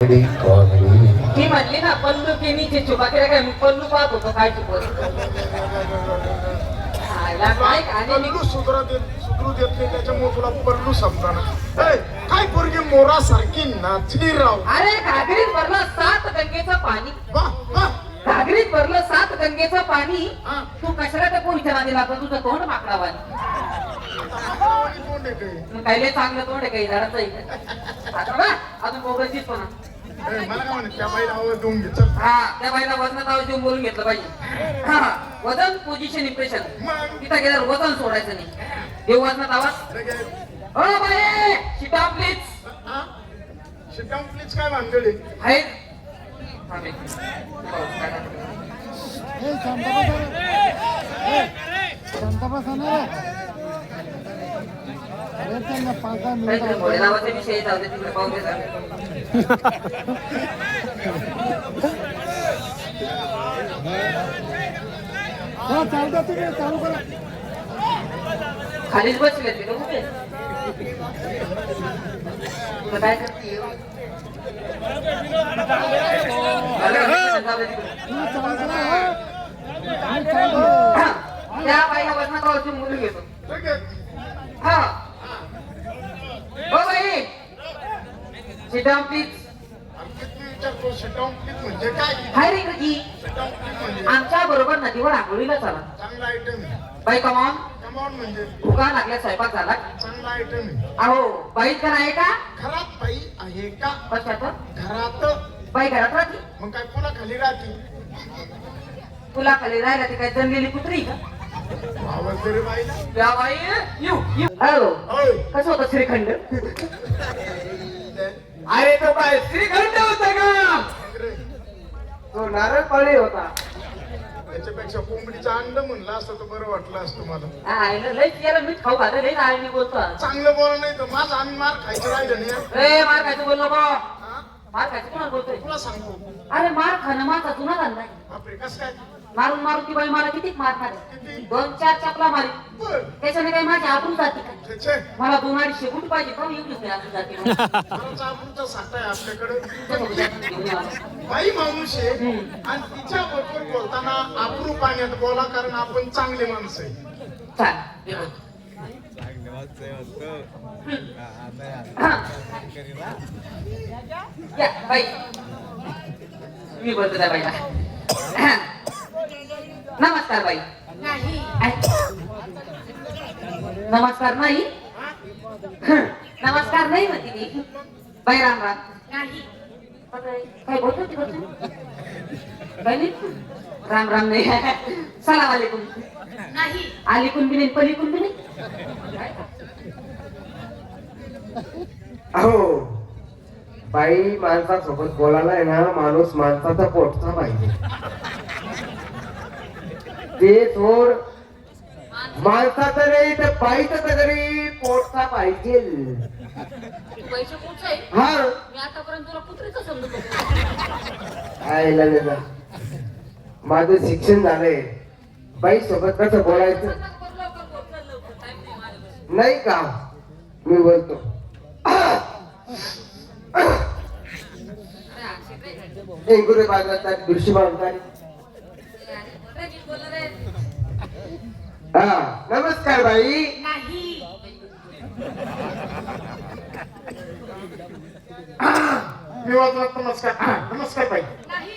मी म्हणली ना पल्लू केनीचे चुका केल्या काय पल्लू पाहत होतो काय चुकत काय पल्लू सुधरू देत नाही त्याच्यामुळे तुला पल्लू समजा काय पोरगी मोरा सारखी नाचली राव. अरे घागरीत भरलं 7 गंगेचं पाणी घागरीत भरलं 7 गंगेचं पाणी तू कशाला त्या पोरीच्या नादी लागतो तुझं तोंड माकडावानी काही चांगलं तोंड आहे काही झाडाचं अजून मोबाईलचीच पण मला काय म्हणे त्या बाईला आवाज देऊन घे. हा त्या बाईला वजनात आवाज देऊन बोलून घेतलं पाहिजे. हा वजन पोझिशन इम्प्रेशन तिथं गेल्यावर वजन सोडायचं नाही देऊ वजनात आवाज. हो बाई sit down please. Sit down please काय भानगड आहे नावाचे विषय जाऊ दे तिकडे पाहू दे चालू करा खालीच बसले ते कुठे काय करते त्या बाईला वजनात मुली घेतो. हा हो बाई सिट डाऊन प्लीज. म्हणजे काय हाय रे जी आमच्या बरोबर नदीवर आंघोळीला चला. चांगला आयटम बाई कमॉन कमावून म्हणजे भुका लागल्या स्वयंपाक झाला. चांगला आयटम आहे. अहो बाई तर आहे का घरात बाई आहे का कशात घरात बाई घरात राहते मग काय पुन्हा खाली राहते तुला खाली राहायला ती काय जमलेली कुत्री का आवाज तरी बाईला या बाई यू हॅलो होय कसं होतं श्रीखंड अरे तो काय श्रीखंड होता का तो नारळ पाळी होता. त्याच्यापेक्षा कोंबडीचं अंड म्हणलं असतं तर बरं वाटलं असतं मला. लई याला मीठ खाऊ घालं लई आळणी बोलतो. चांगलं बोला नाही तर माझं आम्ही मार खायचं राहिलं नाही. ए मार खायचं बोललो बा हा? मार खायचं कोणाला बोलतोय तुला सांगतो अरे मार खाणं माझा जुना धंदा आहे. बापरे कस काय मारून मारून ती बाई मला किती मारणार किती 2-4 चपला मारी बर त्याच्याने काही माझी आपण जाते का त्याचे मला 2-250 फूट पाहिजे पण एवढीच नाही आपण जाते खरंच आपणचा साठा आहे आपल्याकडे. बाई माणूस आहे आणि तिच्या बरोबर बोलताना आबरू पाण्यात बोला कारण आपण चांगले माणसं आहे. चाल या बाई मी बोलतो त्या बाईला नमस्कार बाई. नाही नमस्कार नाही नमस्कार नाही म्हणते ती बाई राम राम नाही काय बोलतो ती बाई नाही राम राम नाही सलाम वालेकुम नाही आलिकुन बी नाही पलिकुन बी नाही. अहो बाई माणसासोबत बोलायला आहे ना माणूस माणसाचा पोटचा पाहिजे. ते सोड माणसाचं नाही तर बाईचं तरी पोटचा पाहिजे. पैसे कुठच आहे हा मी आतापर्यंत तुला कुत्रीच समजत होतो. आयला ना माझं शिक्षण झालंय बाई सोबत कसं बोलायचं नाही का मी बोलतो. इंगुरे बाजारात दृश्य बांधतात. हा नमस्कार बाई. नाही मी वाजला नमस्कार नमस्कार बाई. नाही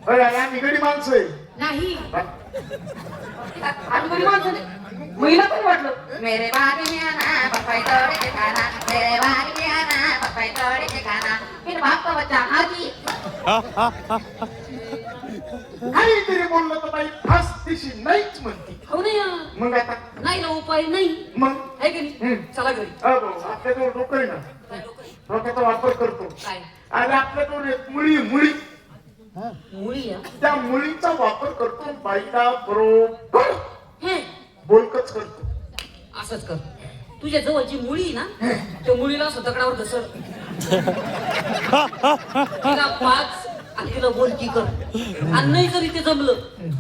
अरे आम्ही गडी माणसं आहे. नाही आणि माणसं महिला पण वाटलं मेरे बारी में आना पप्पाई तोड़े के खाना मेरे बारी में आना पप्पाई तोड़े के खाना फिर बाप का बच्चा हाजी काहीतरी बोललं तर बाई फास दिशी नाहीच म्हणती. हो नाही मग आता नाही ना उपाय नाही मग आहे की नाही चला घरी आपल्याजवळ डोकं आहे ना डोक्याचा वापर करतो काय आणि आपल्याजवळ एक मुळी मुळी मुळी त्या मुळीचा वापर करतो बाईला बरोबर हे बोलकच करतो. असंच कर तुझ्या जवळची मुळी ना त्या मुळीला असं दगडावर घसर तिला 5 आणि तिला बोलकी कर आणि नाही जर इथे जमलं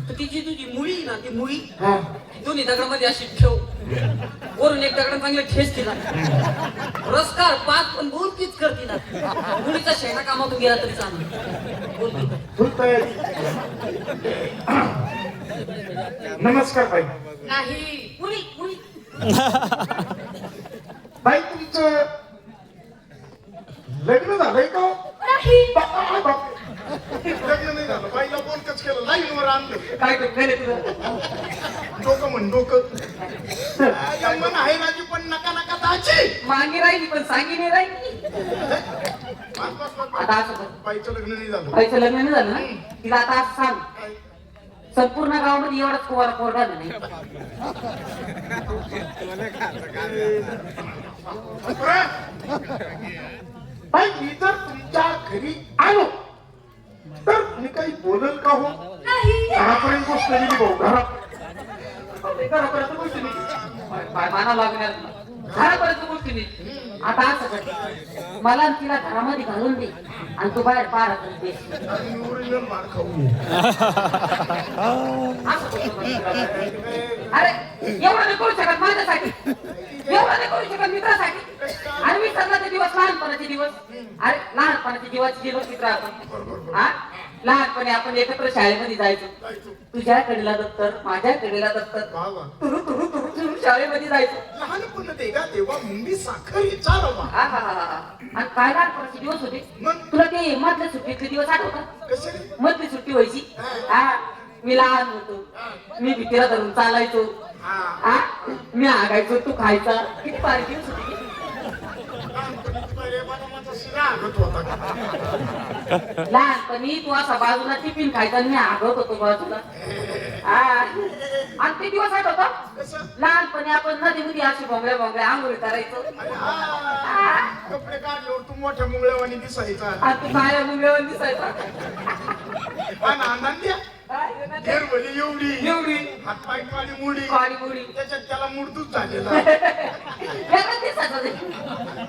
तर तिची तुझी मुळी ना ती मुळी दोन्ही दगडामध्ये अशी ठेव वरून एक दगड चांगले ठेस दिला रसकार पाच पण बोलकीच करती ना मुलीचा शेणा कामातून गेला तरी चालू बोलकी फुल तयारी. नमस्कार बाई. नाही मुली मुली बाई तुमचं लग्न झालंय का हो? लग्न नाही झालं बाईला बोलकच केलं लाईनवर आणलं. काय केलं तुझं डोकं म्हण डोकं मन आहे माझी पण नका नका दाची. मागे राहिली पण सांगी नाही राहिली. आता असं कर. बाईचं लग्न नाही झालं. बाईचं लग्न नाही झालं ना तिला आता असं सांग काय? संपूर्ण गावामध्ये एवढाच कुवारा पोरगा नाही बाई मी जर तुमच्या घरी आलो तर मी काही बोलल का हो? घरापर्यंत गोष्ट गेली भाऊ घरापर्यंत गोष्ट नाही. माना लागणार घरापर्यंत गोष्टी नाही. आता असं कर मला आणि तिला घरामध्ये घालून दे आणि तू बाहेर पारा दे ओरिजिनल मार खाऊ. असं करतो. अरे एवढं नाही करू शकत माझ्यासाठी एवढं नाही करू शकत मित्रासाठी आणि मी सगळ्याचे दिवस लहानपणाचे दिवस अरे लहानपणाचे दिवस मित्र आपण हा लहानपणी आपण एकत्र शाळेमध्ये जायचो तुझ्या कडेला दप्तर माझ्या कडेला दप्तर बाबा तुरु तुरु तुरु तुरु शाळेमध्ये जायचो लहानपण ते का तेव्हा मुंगी साखर विचार आणि काय लहानपणाचे दिवस होते मग? तुला ते मधल्या सुट्टीतले दिवस आठवतात कसे मधली सुट्टी व्हायची हा मी लहान होतो मी भीतीला धरून चालायचो हा मी आगायचो तू खायचा किती भारी दिवस होते ते. लहानपणी तू असा बाजूला टिफिन खायचा आणि मी आगत होतो बाजूला हा आणि ते दिवस आठवतो लहानपणी आपण नदीमध्ये अशी भोंगळ्या आंघोळी करायचो कपडे काढल्यावर तू मोठ्या मुंगळ्यावानी दिसायचा. आणि तू काय मुंगळ्यावर दिसायचा आणि आनंद्या घेर भली एवढी एवढी हातपाय काळी मुडी काळी मुडी त्याच्यात त्याला मूर्तूच झालेला. वेगळंच दिसायचं ते.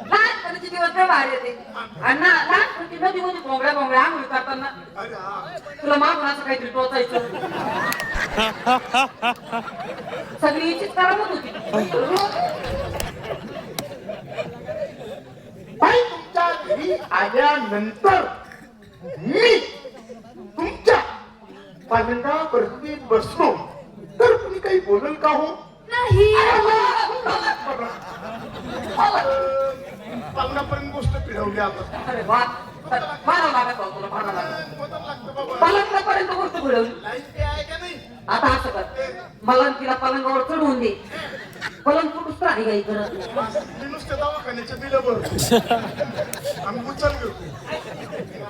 लहानपणीचे दिवस लय भारी होते आणि लहानपणी नदीमध्ये भोंगळ्या आंघोळी करताना अरे हा तुला मागून असं काहीतरी टोचायचं सगळी इच्छित करामत होती बाई तुमच्या घरी आल्यानंतर मी तुमच्या पलंगावरती बसलो तर तुम्ही काही बोलल का हो? पलंगापर्यंत गोष्ट पिढवली आता. अरे वा मारा लागत भाऊ तुला मारा लागत बदल लागतं बाबा. पलंगापर्यंत गोष्ट घडवली लाईफ ते आहे का नाही? आता असं कर मला आणि तिला पलंगावर चढवून दे पलंग कुठूच राही काही करत नाही मी नुसतं दवाखान्याचे बिलं भरतो आम्ही उचल घेतो